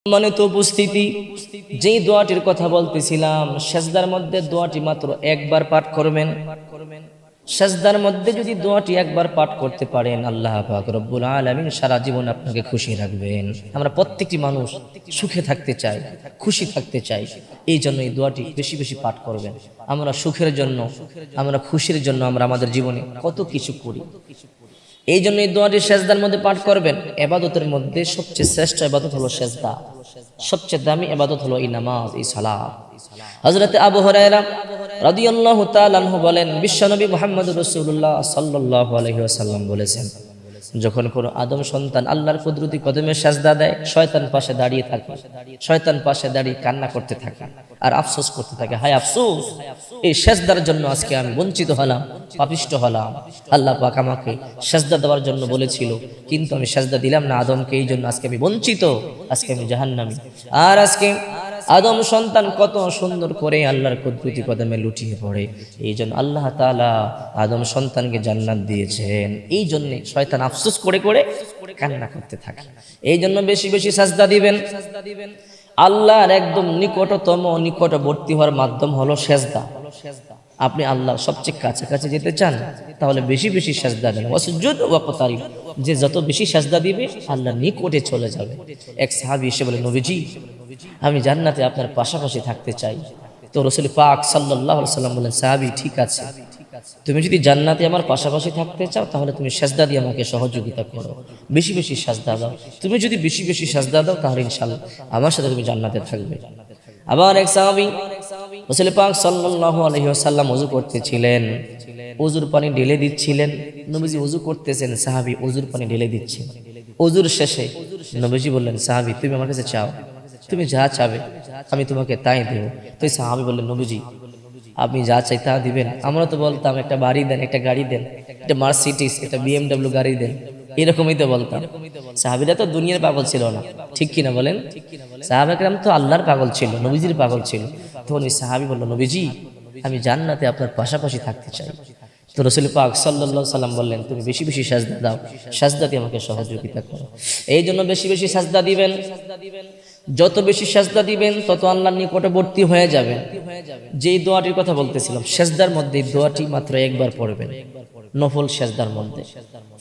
মানে তো উপস্থিতি, যেই দোয়াটির কথা বলতেছিলাম, সেজদার মধ্যে দোয়াটি মাত্র একবার পাঠ করবেন। সেজদার মধ্যে যদি দোয়াটি একবার পাঠ করতে পারেন, আল্লাহ পাক রব্বুল আলামিন সারা জীবন আপনাকে খুশি রাখবেন। আমরা প্রত্যেকটি মানুষ সুখে থাকতে চাই, খুশি থাকতে চাই, এই জন্য এই দোয়াটি বেশি বেশি পাঠ করবেন। আমরা সুখের জন্য, আমরা খুশির জন্য আমরা আমাদের জীবনে কত কিছু করি, এই জন্য এই দোয়াটি সেজদার মধ্যে পাঠ করবেন। ইবাদতের মধ্যে সবচেয়ে শ্রেষ্ঠ ইবাদত হলো সেজদা, সবচেয়ে দামি ইবাদত হলো এই নামাজ, এই সালাত। হযরত আবু হুরায়রা রাদিয়াল্লাহু তাআলা আনহু বলেন, বিশ্বনবী মুহাম্মদুর রাসূলুল্লাহ সাল্লাল্লাহু আলাইহি ওয়াসাল্লাম বলেছেন, যখন কোন আদম সন্তান আল্লাহর কুদরতি কদমে সেজদা দেয়, শয়তান পাশে দাঁড়িয়ে থাকে, শয়তান পাশে দাঁড়িয়ে কান্না করতে থাকে আর আফসোস করতে থাকে, হায় আফসোস, এই সেজদার জন্য আজকে আমি বঞ্চিত হলাম, পাপিষ্ঠ হলাম। আল্লাহ পাক আমাকে সেজদা দেওয়ার জন্য বলেছিল, কিন্তু আমি সেজদা দিলাম না আদমকে, এই জন্য আজকে আমি বঞ্চিত, আজকে আমি জাহান্নামী। আর আজকে আদম সন্তান কত সুন্দর করে আল্লাহর কুদরতি কদমে লুটিয়ে পড়ে, এই জন্য আল্লাহ তাআলা আদম সন্তানকে জান্নাত দিয়েছেন। এই জন্য শয়তান আফসোস করে করে কান্না করতে থাকে। এই জন্য বেশি বেশি সাজদা দিবেন। আল্লাহর একদম নিকটতম, নিকটবর্তী হওয়ার মাধ্যম হলো সেজদা। আপনি আল্লাহর সবচেয়ে কাছাকাছি যেতে চান, তাহলে বেশি বেশি সেজদা দেন। ওয়াসজুদ ওয়াকতারিব, যে যত বেশি সেজদা দিবে আল্লাহর নিকটে চলে যাবে। এক সাহাবী এসে বলে, নবীজি, আমি জান্নাতে আপনার পাশাপাশি থাকতে চাই। তো রাসূল পাক সাল্লাল্লাহু আলাইহি ওয়াসাল্লাম বলেন, সাহাবী, ঠিক আছে, তুমি যদি জান্নাতে আমার পাশাপাশি থাকতে চাও, তাহলে তুমি সেজদা দিয়ে আমাকে সহযোগিতা করো, বেশি বেশি সেজদা দাও। তুমি যদি বেশি বেশি সেজদা দাও, তাহলে ইনশাআল্লাহ আমার সাথে তুমি জান্নাতে থাকবে। আবার এক সাহাবী রাসূল পাক সাল্লাল্লাহু আলাইহি ওয়াসাল্লাম ওযু করতেছিলেন, ওযুর পানি ঢেলে দিচ্ছিলেন। নবীজি ওযু করতেছেন, সাহাবী ওযুর পানি ঢেলে দিচ্ছেন। ওযুর শেষে নবীজি বললেন, সাহাবী, তুমি আমার কাছে চাও, তুমি যা চাবে আমি তোমাকে তাই দেব। তো সাহাবী বললেন, নবীজি, আপনি যা চাই তা দিবেন? আমরা তো বলতাম একটা বাড়ি দেন, একটা গাড়ি দেন, একটা মার্সিডিজ, একটা বিএমডব্লিউ গাড়ি দেন, এরকমই তো বলতাম। সাহাবীরা তো দুনিয়ার পাগল ছিল না, ঠিক কিনা বলেন? সাহাবা কেরাম তো আল্লাহর পাগল ছিল, নবীজির পাগল ছিল। তখন ওই সাহাবী বলল, নবীজি, আমি জান্নাতে আপনার পাশাপাশি থাকতে চাই। তো রাসূল পাক সাল্লাল্লাহু আলাইহি সাল্লাম বললেন, তুমি বেশি বেশি সাজদা দাও, সাজদা দিয়ে আমাকে সহযোগিতা করো। এই জন্য বেশি বেশি সাজদা দিবেন। যত বেশি সাজদা দিবেন, তত আল্লাহর নিকটবর্তী হয়ে যাবেন। যেই দোয়াটির কথা বলতেছিলাম, সেজদার মধ্যে এই দোয়াটি মাত্র একবার পড়বেন, নফল সেজদার মধ্যে,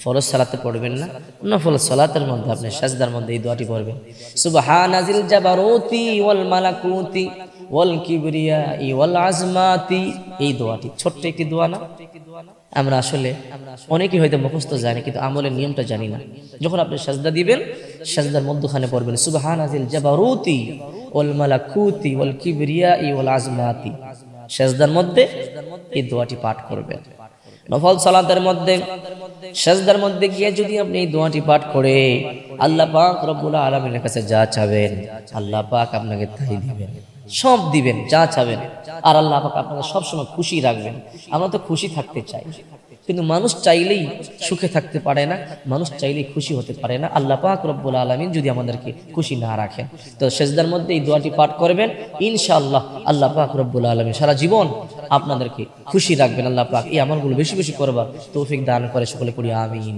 ফরজ সালাতে পড়বেন না, নফল সালাতের মধ্যে আপনি সেজদার মধ্যে এই দোয়াটি পড়বেন। সুবহানাজিল জাবারুতি ওয়াল মালাকুতি ওয়াল কিবরিয়াই ওয়াল আজমাতি। এই দোয়াটি ছোট্ট একটি দোয়া না? আমরা আসলে অনেকেই হয়তো মুখস্থ জানি, কিন্তু আমলের নিয়মটা জানি না। যখন আপনি সাজদা দিবেন, সাজদার মধ্যখানে পড়বেন সুবহানাজিল জাবারুতি ওয়াল মালাকুতি ওয়াল কিবরিয়াই ওয়াল আজমাতি। সাজদার মধ্যে এই দোয়াটি পাঠ করবেন। নফল সালাতের মধ্যে সাজদার মধ্যে গিয়ে যদি আপনি এই দোয়াটি পাঠ করে আল্লাহ পাক রব্বুল আলামিনের কাছে যা চাবেন, আল্লাহ পাক আপনাকে তাই দিবেন, সব দিবেন, যা চাবেন। আর আল্লাহ পাক আপনাকে সবসময় খুশি রাখবেন। আমরা তো খুশি থাকতে চাই, কিন্তু মানুষ চাইলেই সুখে থাকতে পারে না, মানুষ চাইলেই খুশি হতে পারে না। আল্লাহ পাক রব্বুল আলামিন যদি আমাদেরকে খুশি না রাখেন, তো সেজদার মধ্যে এই দোয়াটি পাঠ করবেন, ইনশাআল্লাহ আল্লাহ পাক রব্বুল আলামিন সারা জীবন আপনাদেরকে খুশি রাখবেন। আল্লাহ পাক এই আমলগুলো বেশি বেশি করবার তৌফিক দান করে, সকলে করি আমিন।